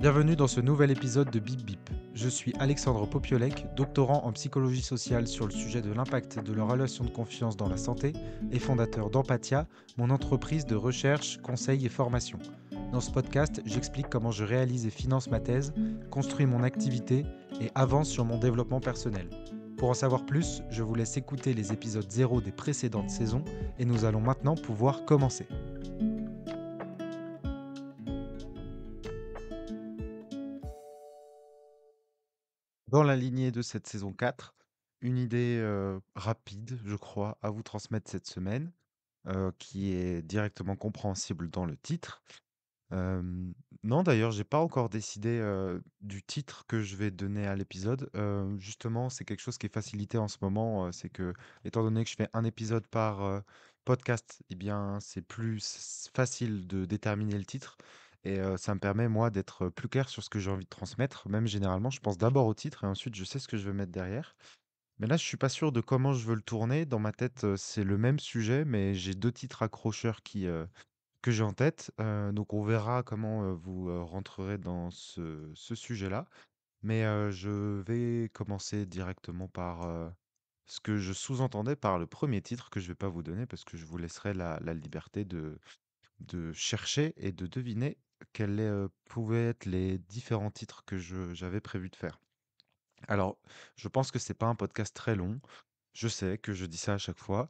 Bienvenue dans ce nouvel épisode de Bip Bip. Je suis Alexandre Popiolek, doctorant en psychologie sociale sur le sujet de l'impact de la relation de confiance dans la santé et fondateur d'Empathia, mon entreprise de recherche, conseil et formation. Dans ce podcast, j'explique comment je réalise et finance ma thèse, construis mon activité et avance sur mon développement personnel. Pour en savoir plus, je vous laisse écouter les épisodes 0 des précédentes saisons et nous allons maintenant pouvoir commencer. Dans la lignée de cette saison 4, une idée, rapide, je crois, à vous transmettre cette semaine, qui est directement compréhensible dans le titre. Hem, non, d'ailleurs, j'ai pas encore décidé, du titre que je vais donner à l'épisode. Justement, c'est quelque chose qui est facilité en ce moment, c'est que, étant donné que je fais un épisode par, podcast, eh bien, c'est plus facile de déterminer le titre et ça me permet, moi, d'être plus clair sur ce que j'ai envie de transmettre. Même généralement, je pense d'abord au titre et ensuite je sais ce que je veux mettre derrière. Mais là, je suis pas sûr de comment je veux le tourner. Dans ma tête, c'est le même sujet, mais j'ai 2 titres accrocheurs que j'ai en tête, donc on verra comment, vous, rentrerez dans ce sujet-là. Mais, je vais commencer directement par, ce que je sous-entendais par le premier titre que je vais pas vous donner parce que je vous laisserai la liberté de chercher et de deviner quels, pouvaient être les différents titres que je j'avais prévu de faire. Alors, je pense que c'est pas un podcast très long. Je sais que je dis ça à chaque fois,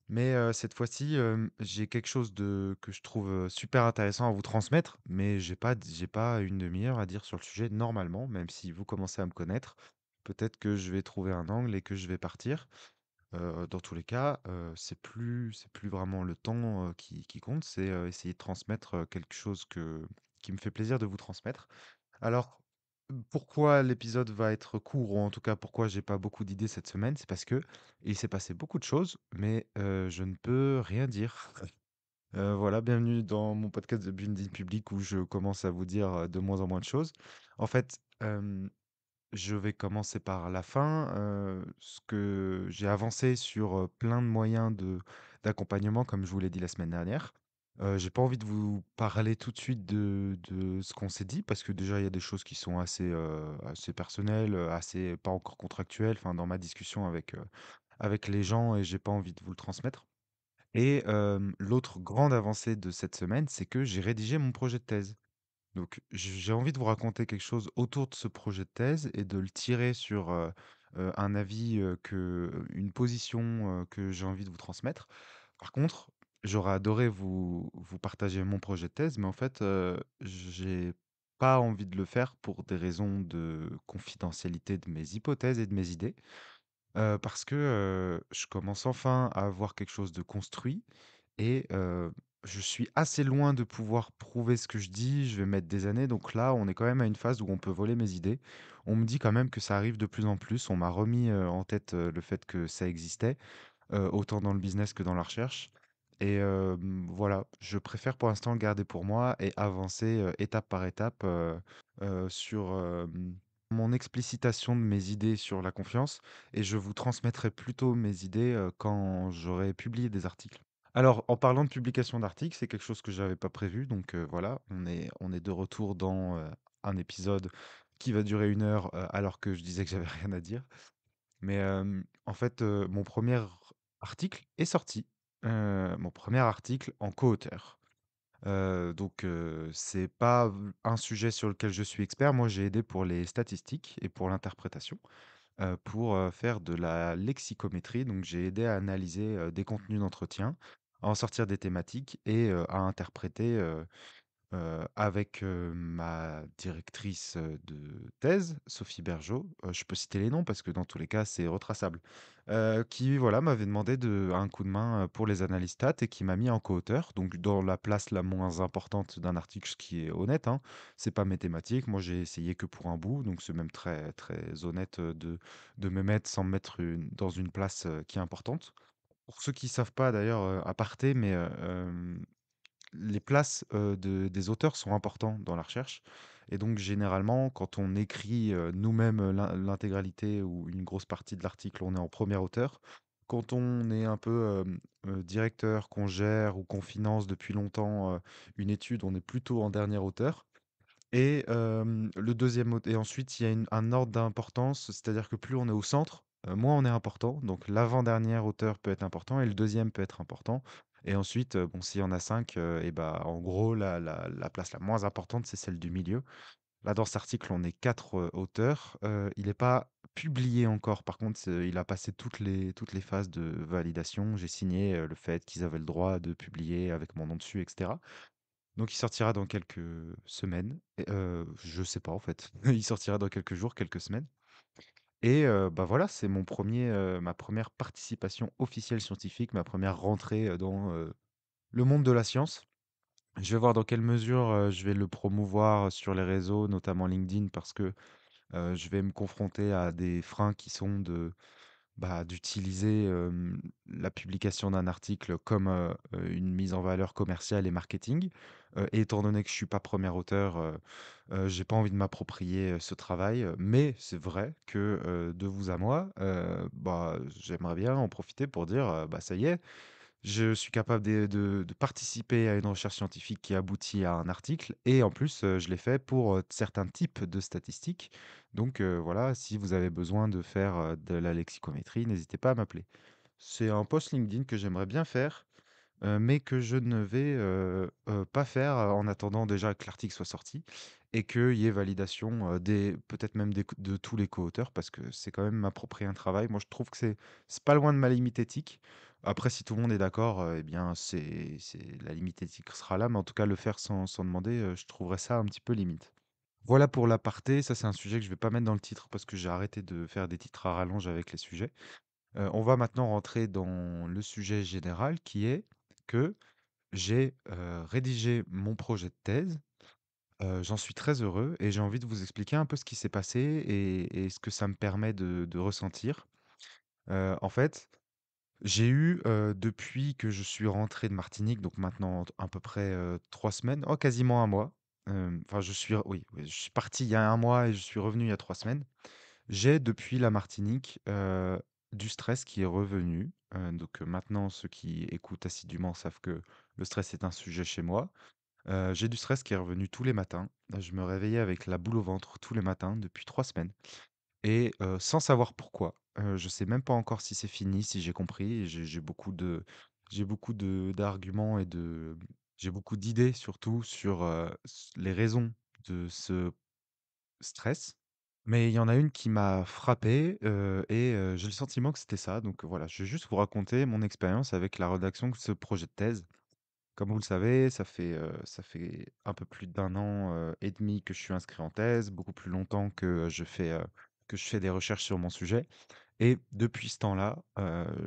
mais cette fois-ci, j'ai quelque chose que je trouve, super intéressant à vous transmettre, mais j'ai pas une demi heure à dire sur le sujet normalement, même si vous commencez à me connaître. Peut-être que je vais trouver un angle et que je vais partir. Dans tous les cas, c'est plus vraiment le temps, qui compte, c'est, essayer de transmettre, quelque chose qui me fait plaisir de vous transmettre. Alors, pourquoi l'épisode va être court, ou en tout cas pourquoi j'ai pas beaucoup d'idées cette semaine, c'est parce que il s'est passé beaucoup de choses, mais je ne peux rien dire. Voilà, bienvenue dans mon podcast de Building Public où je commence à vous dire, de moins en moins de choses. En fait, je vais commencer par la fin, ce que j'ai avancé sur, plein de moyens d'accompagnement comme je vous l'ai dit la semaine dernière. J'ai pas envie de vous parler tout de suite de ce qu'on s'est dit parce que déjà il y a des choses qui sont assez personnelles, assez pas encore contractuelles, enfin dans ma discussion avec les gens et j'ai pas envie de vous le transmettre et l'autre grande avancée de cette semaine, c'est que j'ai rédigé mon projet de thèse. Donc, j'ai envie de vous raconter quelque chose autour de ce projet de thèse et de le tirer sur, un avis, une position, que j'ai envie de vous transmettre. Par contre, j'aurais adoré vous partager mon projet de thèse, mais en fait, j'ai pas envie de le faire pour des raisons de confidentialité de mes hypothèses et de mes idées. Parce que, je commence enfin à avoir quelque chose de construit et je suis assez loin de pouvoir prouver ce que je dis. Je vais mettre des années, donc là, on est quand même à une phase où on peut voler mes idées. On me dit quand même que ça arrive de plus en plus. On m'a remis, en tête, le fait que ça existait, autant dans le business que dans la recherche et voilà, je préfère pour l'instant le garder pour moi et avancer, étape par étape, sur, mon explicitation de mes idées sur la confiance et je vous transmettrai plutôt mes idées, quand j'aurai publié des articles. Alors, en parlant de publication d'articles, c'est quelque chose que j'avais pas prévu, donc voilà, on est de retour dans, un épisode qui va durer 1 heure, alors que je disais que j'avais rien à dire. Mais en fait, mon premier article est sorti, mon premier article en co-auteur. Donc c'est pas un sujet sur lequel je suis expert. Moi, j'ai aidé pour les statistiques et pour l'interprétation, pour, faire de la lexicométrie. Donc j'ai aidé à analyser, des contenus d'entretien, à en sortir des thématiques et à interpréter, avec, ma directrice, de thèse, Sophie Bergeot, je peux citer les noms parce que dans tous les cas, c'est retraçable, qui voilà, m'avait demandé un coup de main, pour les analyses stats et qui m'a mis en co-auteur, donc dans la place la moins importante d'un article, ce qui est honnête, hein. C'est pas mes thématiques, moi j'ai essayé que pour un bout, donc c'est même très, très honnête, de me mettre sans me mettre dans une place, qui est importante. Pour ceux qui savent pas d'ailleurs, aparté, mais les places, des auteurs sont importants dans la recherche et donc généralement, quand on écrit, nous-mêmes, l'intégralité ou une grosse partie de l'article, on est en premier auteur. Quand on est un peu, directeur, qu'on gère ou qu'on finance depuis longtemps, une étude, on est plutôt en dernier auteur Et le deuxième aut et ensuite il y a un ordre d'importance, c'est-à-dire que plus on est au centre, moins on est important. Donc l'avant-dernier auteur peut être important et le deuxième peut être important et ensuite, bon, s'il y en a 5, et bah, en gros la place la moins importante, c'est celle du milieu. Là, dans cet article, on est 4 auteurs. Il n'est pas publié encore. Par contre, il a passé toutes les phases de validation. J'ai signé, le fait qu'ils avaient le droit de publier avec mon nom dessus et cetera. Donc il sortira dans quelques semaines et je sais pas en fait. Il sortira dans quelques jours, quelques semaines et bah, voilà, c'est ma première participation officielle scientifique, ma première rentrée, dans, le monde de la science. Je vais voir dans quelle mesure, je vais le promouvoir sur les réseaux, notamment LinkedIn parce que, je vais me confronter à des freins qui sont d'utiliser, la publication d'un article comme, une mise en valeur commerciale et marketing. Et étant donné que je suis pas premier auteur, j'ai pas envie de m'approprier, ce travail, mais c'est vrai que, de vous à moi, bah, j'aimerais bien en profiter pour dire, bah, ça y est, je suis capable de participer à une recherche scientifique qui aboutit à un article et en plus, je l'ai fait pour, certains types de statistiques. Donc, voilà, si vous avez besoin de faire, de la lexicométrie, n'hésitez pas à m'appeler. C'est un post LinkedIn que j'aimerais bien faire, mais que je ne vais, pas faire, en attendant déjà que l'article soit sorti et qu'il y ait validation, des peut-être même de tous les co-auteurs parce que c'est quand même m'approprier un travail. Moi, je trouve que c'est pas loin de ma limite éthique. Après, si tout le monde est d'accord, eh bien, c'est la limite éthique sera là, mais en tout cas, le faire sans demander, je trouverais ça un petit peu limite. Voilà pour l'aparté, ça c'est un sujet que je vais pas mettre dans le titre parce que j'ai arrêté de faire des titres à rallonge avec les sujets. On va maintenant rentrer dans le sujet général qui est que j'ai, rédigé mon projet de thèse, j'en suis très heureux et j'ai envie de vous expliquer un peu ce qui s'est passé et ce que ça me permet de ressentir. En fait, j'ai eu, depuis que je suis rentré de Martinique, donc maintenant à peu près, 3 semaines, oh quasiment un mois, enfin oui, je suis parti il y a un mois et je suis revenu il y a 3 semaines. J'ai depuis la Martinique, du stress qui est revenu, donc maintenant ceux qui écoutent assidûment savent que le stress est un sujet chez moi. J'ai du stress qui est revenu tous les matins. Je me réveillais avec la boule au ventre tous les matins depuis 3 semaines et sans savoir pourquoi. Je sais même pas encore si c'est fini, si j'ai compris et j'ai beaucoup de d'arguments et j'ai beaucoup d'idées surtout sur, les raisons de ce stress. Mais il y en a une qui m'a frappé, et j'ai le sentiment que c'était ça. Donc voilà, je vais juste vous raconter mon expérience avec la rédaction de ce projet de thèse. Comme vous le savez, ça fait un peu plus d'un an, et demi que je suis inscrit en thèse, beaucoup plus longtemps que je fais des recherches sur mon sujet et depuis ce temps-là,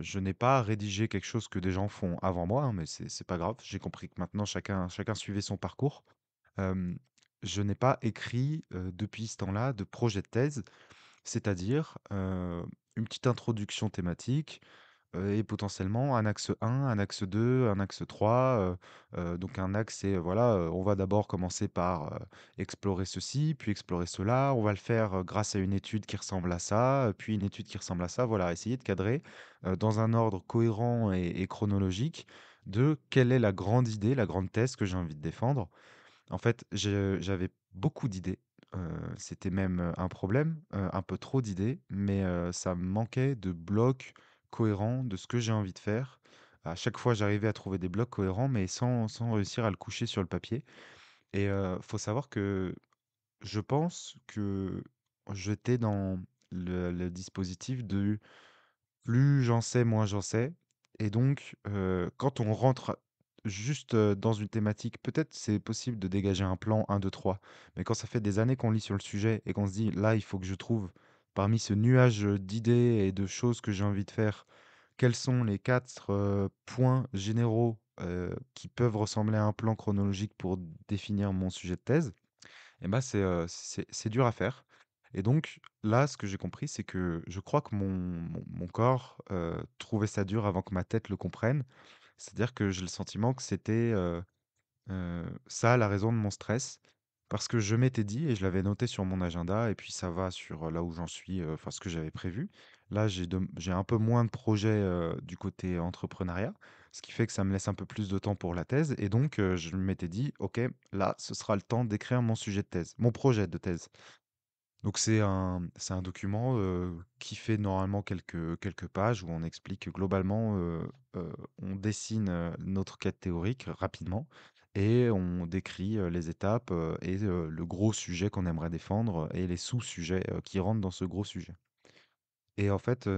je n'ai pas rédigé quelque chose que des gens font avant moi, hein, mais c'est pas grave. J'ai compris que maintenant chacun suivait son parcours. Hem, je n'ai pas écrit, depuis ce temps-là de projet de thèse, c'est-à-dire, une petite introduction thématique, et potentiellement un axe 1, un axe 2, un axe 3. Donc un axe, c'est, voilà, on va d'abord commencer par, explorer ceci, puis explorer cela. On va le faire, grâce à une étude qui ressemble à ça, puis une étude qui ressemble à ça. Voilà, essayer de cadrer, dans un ordre cohérent et chronologique de quelle est la grande idée, la grande thèse que j'ai envie de défendre. En fait, j'avais beaucoup d'idées, c'était même, un problème, un peu trop d'idées, mais ça me manquait de blocs cohérents de ce que j'ai envie de faire. À chaque fois, j'arrivais à trouver des blocs cohérents, mais sans réussir à le coucher sur le papier et faut savoir que je pense que j'étais dans le dispositif de plus j'en sais, moins j'en sais et donc quand on rentre juste, dans une thématique, peut-être c'est possible de dégager un plan un, deux, trois. Mais quand ça fait des années qu'on lit sur le sujet et qu'on se dit: «Là, il faut que je trouve parmi ce nuage, d'idées et de choses que j'ai envie de faire, quels sont les 4 points généraux, qui peuvent ressembler à un plan chronologique pour définir mon sujet de thèse?» et bah, c'est dur à faire et donc là, ce que j'ai compris, c'est que je crois que mon corps, trouvait ça dur avant que ma tête le comprenne. C'est-à-dire que j'ai le sentiment que c'était, ça la raison de mon stress. Parce que je m'étais dit et je l'avais noté sur mon agenda et puis ça va sur, là où j'en suis, enfin ce que j'avais prévu. Là, j'ai un peu moins de projets, du côté entrepreneuriat. ce qui fait que ça me laisse un peu plus de temps pour la thèse et donc je m'étais dit: «OK, là, ce sera le temps d'écrire mon sujet de thèse, mon projet de thèse». Donc c'est un document, qui fait normalement quelques pages où on explique globalement, on dessine, notre quête théorique rapidement et on décrit, les étapes, et le gros sujet qu'on aimerait défendre et les sous-sujets, qui rentrent dans ce gros sujet. Et en fait,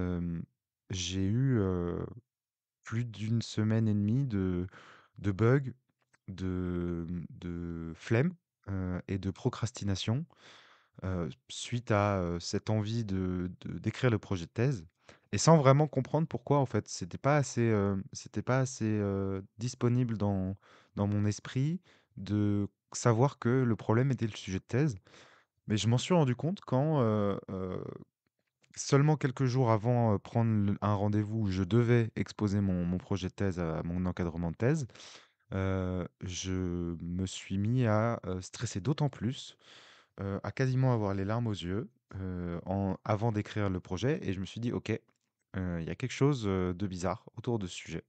j'ai eu, plus d'une semaine et demie de bugs, de flemme, et de procrastination, suite à, cette envie d'écrire le projet de thèse et sans vraiment comprendre pourquoi en fait. C'était pas assez, disponible dans mon esprit de savoir que le problème était le sujet de thèse. Mais je m'en suis rendu compte quand, seulement quelques jours avant, prendre un rendez-vous où je devais exposer mon projet de thèse à mon encadrement de thèse, je me suis mis à, stresser d'autant plus, à quasiment avoir les larmes aux yeux, avant d'écrire le projet et je me suis dit: «OK, il y a quelque chose, de bizarre autour de ce sujet»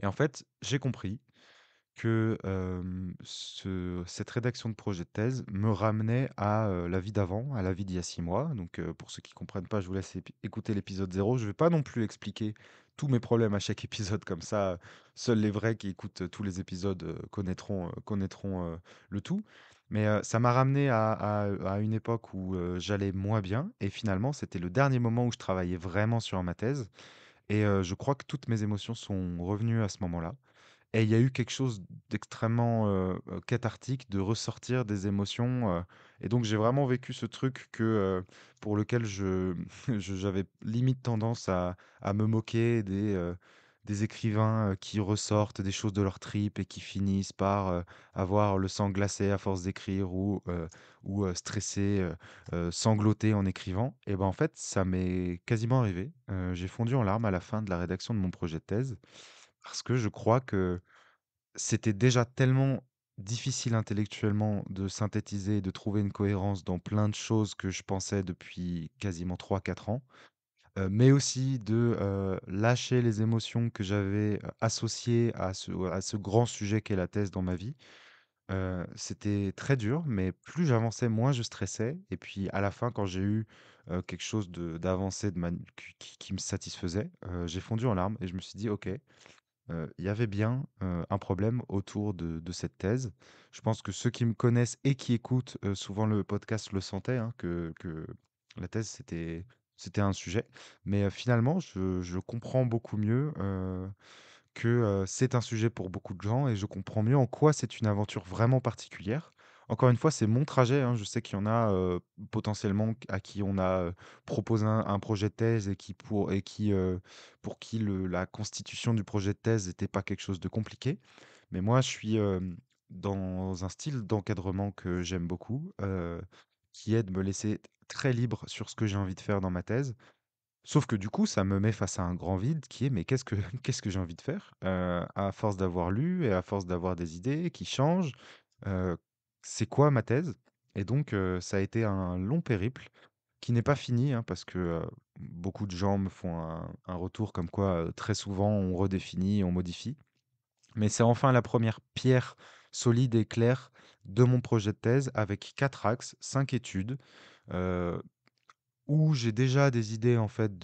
et en fait, j'ai compris que, cette rédaction de projet de thèse me ramenait à, la vie d'avant, à la vie d'il y a 6 mois. Donc, pour ceux qui comprennent pas, je vous laisse écouter l'épisode 0. Je vais pas non plus expliquer tous mes problèmes à chaque épisode comme ça, seuls les vrais qui écoutent, tous les épisodes, connaîtront, le tout. Mais, ça m'a ramené à une époque où, j'allais moins bien et finalement, c'était le dernier moment où je travaillais vraiment sur ma thèse et je crois que toutes mes émotions sont revenues à ce moment-là. Et il y a eu quelque chose d'extrêmement, cathartique de ressortir des émotions, et donc j'ai vraiment vécu ce truc que, pour lequel j'avais limite tendance à me moquer des écrivains, qui ressortent des choses de leur tripes et qui finissent par, avoir le sang glacé à force d'écrire ou stresser, sangloter en écrivant et ben, en fait, ça m'est quasiment arrivé. J'ai fondu en larmes à la fin de la rédaction de mon projet de thèse parce que je crois que c'était déjà tellement difficile intellectuellement de synthétiser et de trouver une cohérence dans plein de choses que je pensais depuis quasiment 3 4 ans, mais aussi de, lâcher les émotions que j'avais, associées à ce grand sujet qu'est la thèse dans ma vie. C'était très dur, mais plus j'avançais, moins je stressais et puis à la fin, quand j'ai eu, quelque chose d'avancé de man qui me satisfaisait, j'ai fondu en larmes et je me suis dit: «OK, il y avait bien, un problème autour de cette thèse. Je pense que ceux qui me connaissent et qui écoutent, souvent le podcast le sentaient, hein, que la thèse, c'était un sujet. Mais, finalement, je comprends beaucoup mieux, que, c'est un sujet pour beaucoup de gens et je comprends mieux en quoi c'est une aventure vraiment particulière. Encore une fois, c'est mon trajet, hein. Je sais qu'il y en a, potentiellement à qui on a, proposé un projet de thèse pour qui la constitution du projet de thèse n'était pas quelque chose de compliqué. Mais moi, je suis, dans un style d'encadrement que j'aime beaucoup, qui est de me laisser très libre sur ce que j'ai envie de faire dans ma thèse. Sauf que du coup, ça me met face à un grand vide qui est: «Mais qu'est-ce que qu'est-ce que j'ai envie de faire?» À force d'avoir lu et à force d'avoir des idées qui changent, heu, c'est quoi ma thèse? Et donc ça a été un long périple qui n'est pas fini, hein, parce que, beaucoup de gens me font un retour comme quoi, très souvent on redéfinit, on modifie. Mais c'est enfin la première pierre solide et claire de mon projet de thèse avec 4 axes, 5 études, heu où j'ai déjà des idées en fait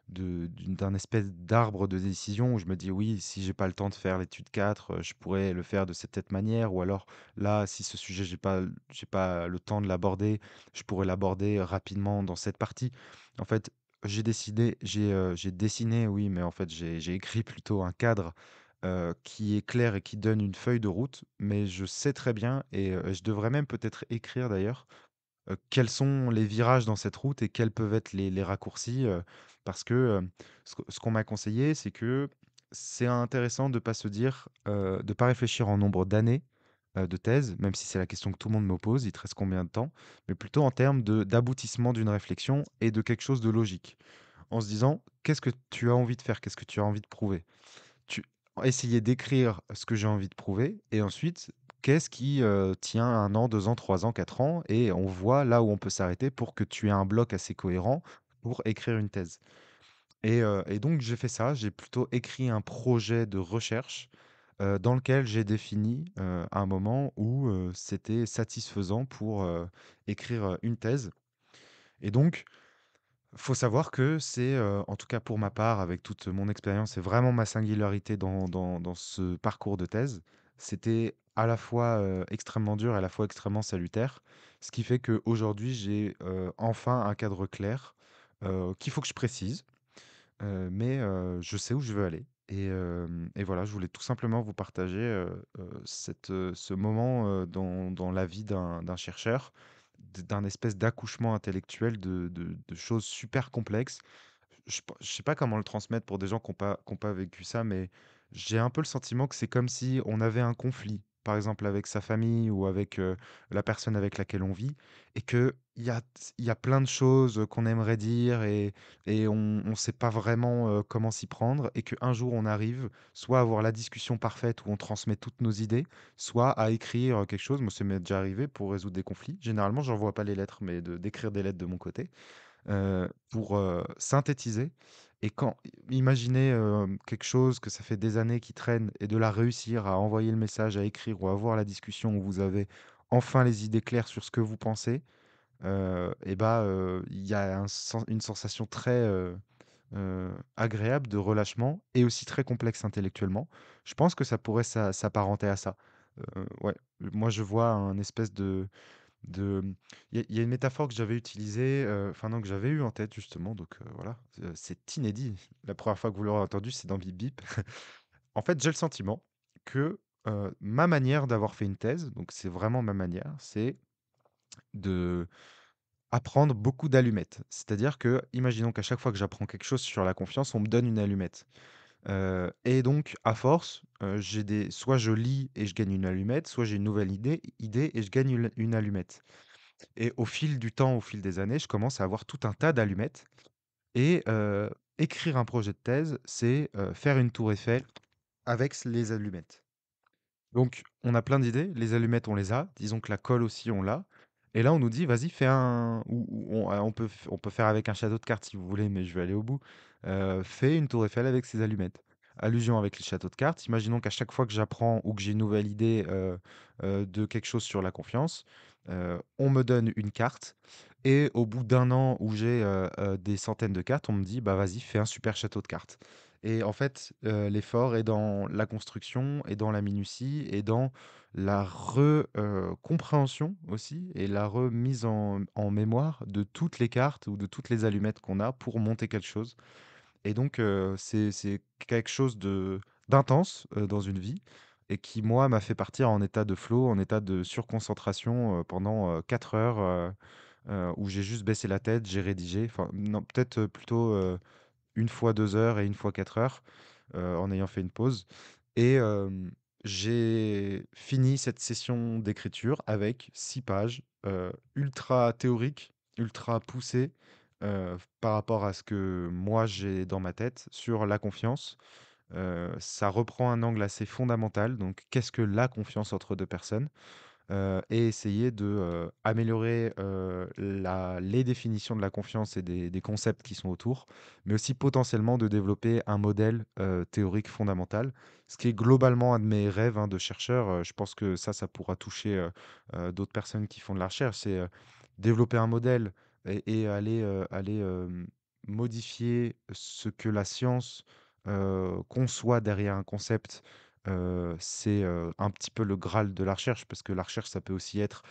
d'un espèce d'arbre de décision où je me dis: «Oui, si j'ai pas le temps de faire l'étude 4, je pourrais le faire de cette manière» ou alors là, si ce sujet j'ai pas le temps de l'aborder, je pourrais l'aborder rapidement dans cette partie. En fait, j'ai dessiné, oui, mais en fait, j'ai écrit plutôt un cadre, qui est clair et qui donne une feuille de route, mais je sais très bien et je devrais même peut-être écrire d'ailleurs, quels sont les virages dans cette route et quels peuvent être les raccourcis, parce que, ce qu'on m'a conseillé, c'est que c'est intéressant de pas se dire, de pas réfléchir en nombre d'années, de thèse, même si c'est la question que tout le monde me pose, il te reste combien de temps? Mais plutôt en termes d'aboutissement d'une réflexion et de quelque chose de logique. En se disant: «Qu'est-ce que tu as envie de faire? Qu'est-ce que tu as envie de prouver?» Tu essayer d'écrire ce que j'ai envie de prouver et ensuite, qu'est-ce qui, tient 1 an, 2 ans, 3 ans, 4 ans et on voit là où on peut s'arrêter pour que tu aies un bloc assez cohérent pour écrire une thèse Et donc j'ai fait ça, j'ai plutôt écrit un projet de recherche, dans lequel j'ai défini, un moment où, c'était satisfaisant pour, écrire, une thèse. Et donc faut savoir que c'est, en tout cas pour ma part, avec toute mon expérience et vraiment ma singularité dans ce parcours de thèse, c'était à la fois, extrêmement dur et à la fois extrêmement salutaire. Ce qui fait qu'aujourd'hui, j'ai, enfin un cadre clair, qu'il faut que je précise, mais je sais où je veux aller. Et voilà, je voulais tout simplement vous partager, ce moment, dans la vie d'un chercheur, d'un espèce d'accouchement intellectuel de choses super complexes. Je sais pas comment le transmettre pour des gens qui ont pas vécu ça, mais j'ai un peu le sentiment que c'est comme si on avait un conflit, par exemple avec sa famille ou avec, la personne avec laquelle on vit, et qu'il y a plein de choses, qu'on aimerait dire, et on sait pas vraiment, comment s'y prendre, et qu'un jour on arrive soit à avoir la discussion parfaite où on transmet toutes nos idées, soit à écrire, quelque chose. Moi, ça m'est déjà arrivé pour résoudre des conflits. Généralement, j'envoie pas les lettres, mais d'écrire des lettres de mon côté, pour, synthétiser. Et quand imaginez, quelque chose que ça fait des années qui traîne, et de la réussir à envoyer le message, à écrire ou à avoir la discussion où vous avez enfin les idées claires sur ce que vous pensez, et bah, il y a une sensation très, agréable de relâchement, et aussi très complexe intellectuellement. Je pense que ça pourrait s'apparenter à ça. Ouais, moi je vois un espèce de il y a une métaphore que j'avais utilisée, enfin non, que j'avais eu en tête justement, donc voilà, c'est inédit. La première fois que vous l'aurez entendu, c'est dans Bip Bip. En fait, j'ai le sentiment que, ma manière d'avoir fait une thèse, donc c'est vraiment ma manière, c'est de apprendre beaucoup d'allumettes. C'est-à-dire que, imaginons qu'à chaque fois que j'apprends quelque chose sur la confiance, on me donne une allumette. Et donc à force, j'ai des soit je lis et je gagne une allumette, soit j'ai une nouvelle idée et je gagne une allumette. Et au fil du temps, au fil des années, je commence à avoir tout un tas d'allumettes. Et écrire un projet de thèse, c'est, faire une tour Eiffel avec les allumettes. Donc on a plein d'idées, les allumettes, on les a, disons que la colle aussi, on l'a. Et là, on nous dit: «Vas-y, fais un» ou on peut faire avec un château de cartes si vous voulez, mais je vais aller au bout. Fais une tour Eiffel avec ces allumettes. Allusion avec les châteaux de cartes. Imaginons qu'à chaque fois que j'apprends ou que j'ai une nouvelle idée, de quelque chose sur la confiance, on me donne une carte, et au bout d'un an où j'ai, des centaines de cartes, on me dit: «Bah, vas-y, fais un super château de cartes». Et en fait, l'effort est dans la construction et dans la minutie et dans la compréhension aussi, et la remise en mémoire de toutes les cartes ou de toutes les allumettes qu'on a pour monter quelque chose. Et donc c'est quelque chose d'intense, dans une vie, et qui, moi, m'a fait partir en état de flow, en état de surconcentration, pendant, 4 heures, où j'ai juste baissé la tête, j'ai rédigé. Enfin non, peut-être, plutôt, 1 fois 2 heures et 1 fois 4 heures, en ayant fait une pause. Et j'ai fini cette session d'écriture avec 6 pages, ultra théoriques, ultra poussées, par rapport à ce que moi j'ai dans ma tête sur la confiance. Ça reprend un angle assez fondamental, donc qu'est-ce que la confiance entre 2 personnes? Et essayer de, améliorer, la les définitions de la confiance et des concepts qui sont autour, mais aussi potentiellement de développer un modèle, théorique fondamental. Ce qui est globalement un de mes rêves, hein, de chercheur. Je pense que ça pourra toucher, d'autres personnes qui font de la recherche. C'est, développer un modèle et modifier ce que la science, conçoit derrière un concept. C'est, un petit peu le graal de la recherche, parce que la recherche, ça peut aussi être,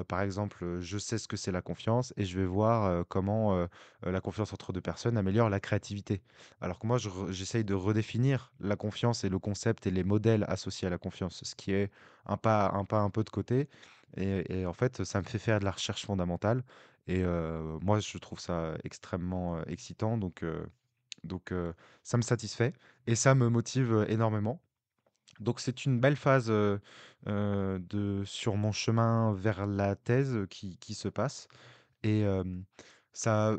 par exemple, je sais ce que c'est la confiance et je vais voir, comment, la confiance entre 2 personnes améliore la créativité. Alors que moi, j'essaye de redéfinir la confiance et le concept et les modèles associés à la confiance, ce qui est un pas un peu de côté. Et en fait, ça me fait faire de la recherche fondamentale. Et moi, je trouve ça extrêmement, excitant, donc ça me satisfait et ça me motive, énormément. Donc c'est une belle phase, sur mon chemin vers la thèse, qui se passe. Et ça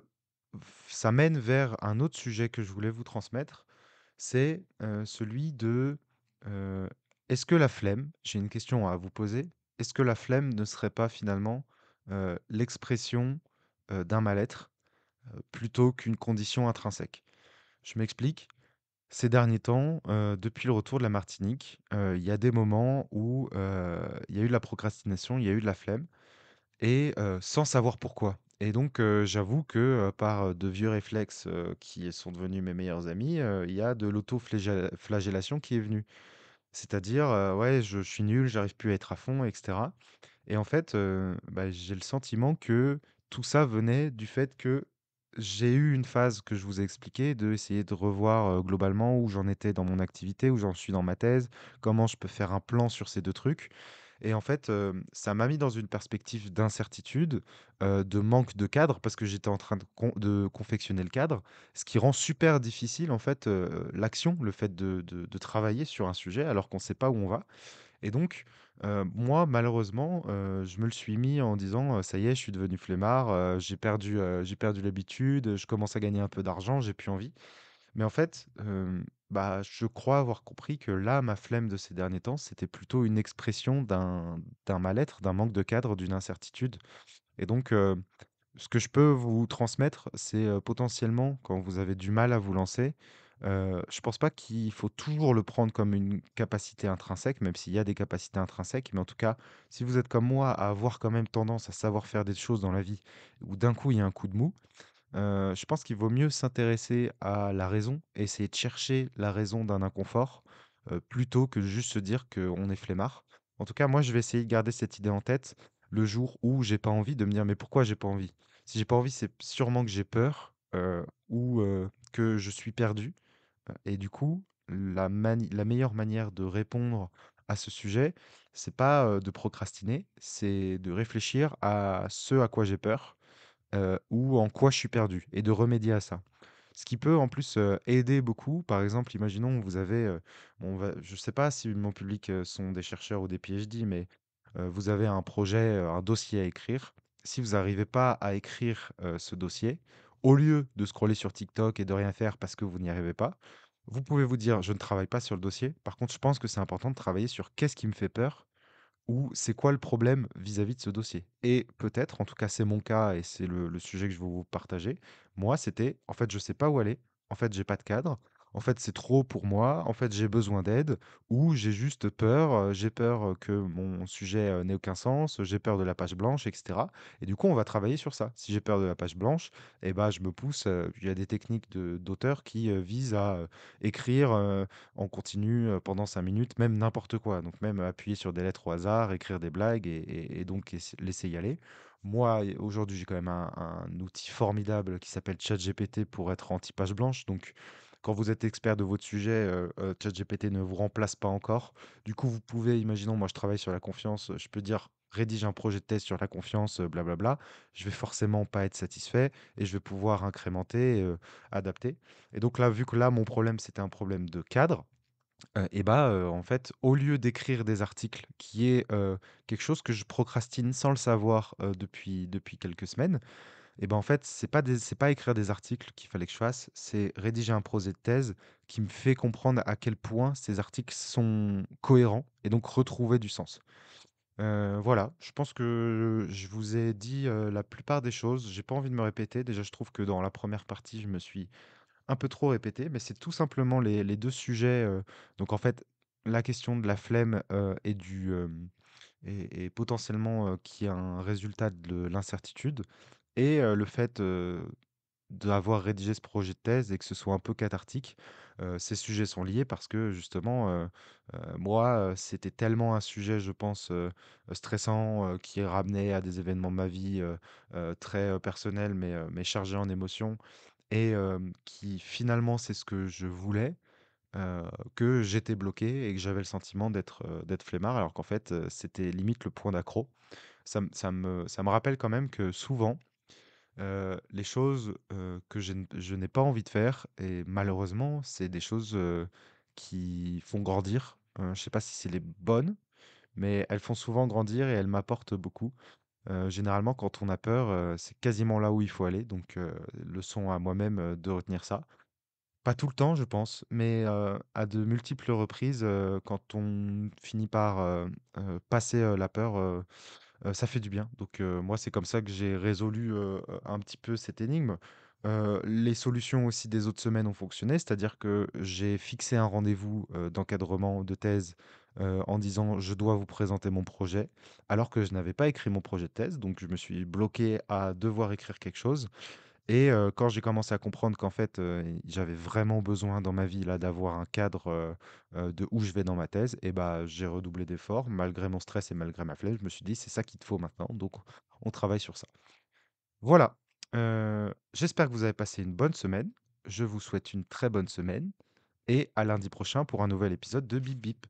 ça mène vers un autre sujet que je voulais vous transmettre. C'est, celui de, heu, est-ce que la flemme, j'ai une question à vous poser, est-ce que la flemme ne serait pas finalement, l'expression, d'un mal-être, plutôt qu'une condition intrinsèque? Je m'explique. Ces derniers temps, depuis le retour de la Martinique, il y a des moments où, il y a eu de la procrastination, il y a eu de la flemme et sans savoir pourquoi. Et donc j'avoue que, par, de vieux réflexes, qui sont devenus mes meilleurs amis, il y a de flagellation qui est venue. C'est-à-dire, ouais, je suis nul, j'arrive plus à être à fond et cetera. Et en fait, bah, j'ai le sentiment que tout ça venait du fait que j'ai eu une phase que je vous ai expliquée, d'essayer de revoir, globalement où j'en étais dans mon activité, où j'en suis dans ma thèse, comment je peux faire un plan sur ces 2 trucs. Et en fait, ça m'a mis dans une perspective d'incertitude, de manque de cadre parce que j'étais en train de confectionner le cadre, ce qui rend super difficile en fait, l'action, le fait de travailler sur un sujet alors qu'on ne sait pas où on va. Et donc, moi, malheureusement, je me le suis mis en disant, «Ça y est, je suis devenu flemmard, j'ai perdu l'habitude, je commence à gagner un peu d'argent, j'ai plus envie». Mais en fait, bah, je crois avoir compris que là, ma flemme de ces derniers temps, c'était plutôt une expression d'un mal-être, d'un manque de cadre, d'une incertitude. Et donc, ce que je peux vous transmettre, c'est, potentiellement, quand vous avez du mal à vous lancer, je pense pas qu'il faut toujours le prendre comme une capacité intrinsèque, même s'il y a des capacités intrinsèques. Mais en tout cas, si vous êtes comme moi à avoir quand même tendance à savoir faire des choses dans la vie où d'un coup il y a un coup de mou, je pense qu'il vaut mieux s'intéresser à la raison, essayer de chercher la raison d'un inconfort, plutôt que juste se dire qu'on est flemmard. En tout cas, moi, je vais essayer de garder cette idée en tête le jour où j'ai pas envie, de me dire: «Mais pourquoi j'ai pas envie?» Si j'ai pas envie, c'est sûrement que j'ai peur, ou que je suis perdu, et du coup, la meilleure manière de répondre à ce sujet, c'est pas, de procrastiner, c'est de réfléchir à ce à quoi j'ai peur, ou en quoi je suis perdu et de remédier à ça. Ce qui peut en plus, aider beaucoup, par exemple, imaginons vous avez, je ne sais pas si mon public, sont des chercheurs ou des PhD, mais vous avez un projet, un dossier à écrire. Si vous n'arrivez pas à écrire, ce dossier, au lieu de scroller sur TikTok et de rien faire parce que vous n'y arrivez pas, vous pouvez vous dire: «Je ne travaille pas sur le dossier. Par contre, je pense que c'est important de travailler sur qu'est-ce qui me fait peur ou c'est quoi le problème vis-à-vis de ce dossier?» Et peut-être, en tout cas c'est mon cas et c'est le sujet que je veux vous partager, moi c'était, en fait je sais pas où aller, en fait j'ai pas de cadre, en fait c'est trop pour moi, en fait j'ai besoin d'aide, ou j'ai juste peur, j'ai peur que mon sujet n'ait aucun sens, j'ai peur de la page blanche, etc. Et du coup on va travailler sur ça. Si j'ai peur de la page blanche, et ben je me pousse, il y a des techniques d'auteur qui visent à écrire on continue, pendant 5 minutes, même n'importe quoi. Donc même appuyer sur des lettres au hasard, écrire des blagues et donc laisser y aller. Moi, aujourd'hui, j'ai quand même un outil formidable qui s'appelle ChatGPT pour être anti-page blanche. Donc quand vous êtes expert de votre sujet, ChatGPT ne vous remplace pas encore. Du coup, vous pouvez imaginons, moi je travaille sur la confiance, je peux dire: «Rédige un projet de thèse sur la confiance, blablabla». Je vais forcément pas être satisfait et je vais pouvoir incrémenter, adapter. Et donc là, vu que là, mon problème, c'était un problème de cadre, et bah, en fait, au lieu d'écrire des articles, qui est, quelque chose que je procrastine sans le savoir, depuis quelques semaines, et ben, en fait, c'est pas écrire des articles qu'il fallait que je fasse, c'est rédiger un projet de thèse qui me fait comprendre à quel point ces articles sont cohérents et donc retrouver du sens. Voilà, je pense que je vous ai dit, la plupart des choses. J'ai pas envie de me répéter. Déjà, je trouve que dans la première partie, je me suis un peu trop répété, mais c'est tout simplement les 2 sujets, donc en fait, la question de la flemme, et potentiellement, qui est un résultat de l'incertitude, et le fait, d'avoir rédigé ce projet de thèse et que ce soit un peu cathartique. Ces sujets sont liés parce que justement, moi, c'était tellement un sujet, je pense, stressant, qui ramenait à des événements de ma vie, très, personnels mais chargés en émotions, et qui finalement, c'est ce que je voulais, heu, que j'étais bloqué et que j'avais le sentiment d'être flemmard alors qu'en fait, c'était limite le point d'accroc. Ça me rappelle quand même que souvent, les choses, que je n'ai pas envie de faire, et malheureusement, c'est des choses, qui font grandir. Je sais pas si c'est les bonnes, mais elles font souvent grandir et elles m'apportent beaucoup. Généralement, quand on a peur, c'est quasiment là où il faut aller, donc leçon à moi-même, de retenir ça. Pas tout le temps, je pense, mais à de multiples reprises, quand on finit par, passer, la peur, ça fait du bien. Donc moi, c'est comme ça que j'ai résolu, un petit peu cette énigme. Les solutions aussi des autres semaines ont fonctionné, c'est-à-dire que j'ai fixé un rendez-vous, d'encadrement de thèse, en disant: «Je dois vous présenter mon projet», alors que je n'avais pas écrit mon projet de thèse, donc je me suis bloqué à devoir écrire quelque chose. Et quand j'ai commencé à comprendre qu'en fait, j'avais vraiment besoin dans ma vie là d'avoir un cadre, de où je vais dans ma thèse, et bah, j'ai redoublé d'efforts malgré mon stress et malgré ma flemme. Je me suis dit: «C'est ça qu'il te faut maintenant», donc on travaille sur ça. Voilà, j'espère que vous avez passé une bonne semaine. Je vous souhaite une très bonne semaine et à lundi prochain pour un nouvel épisode de Bip Bip.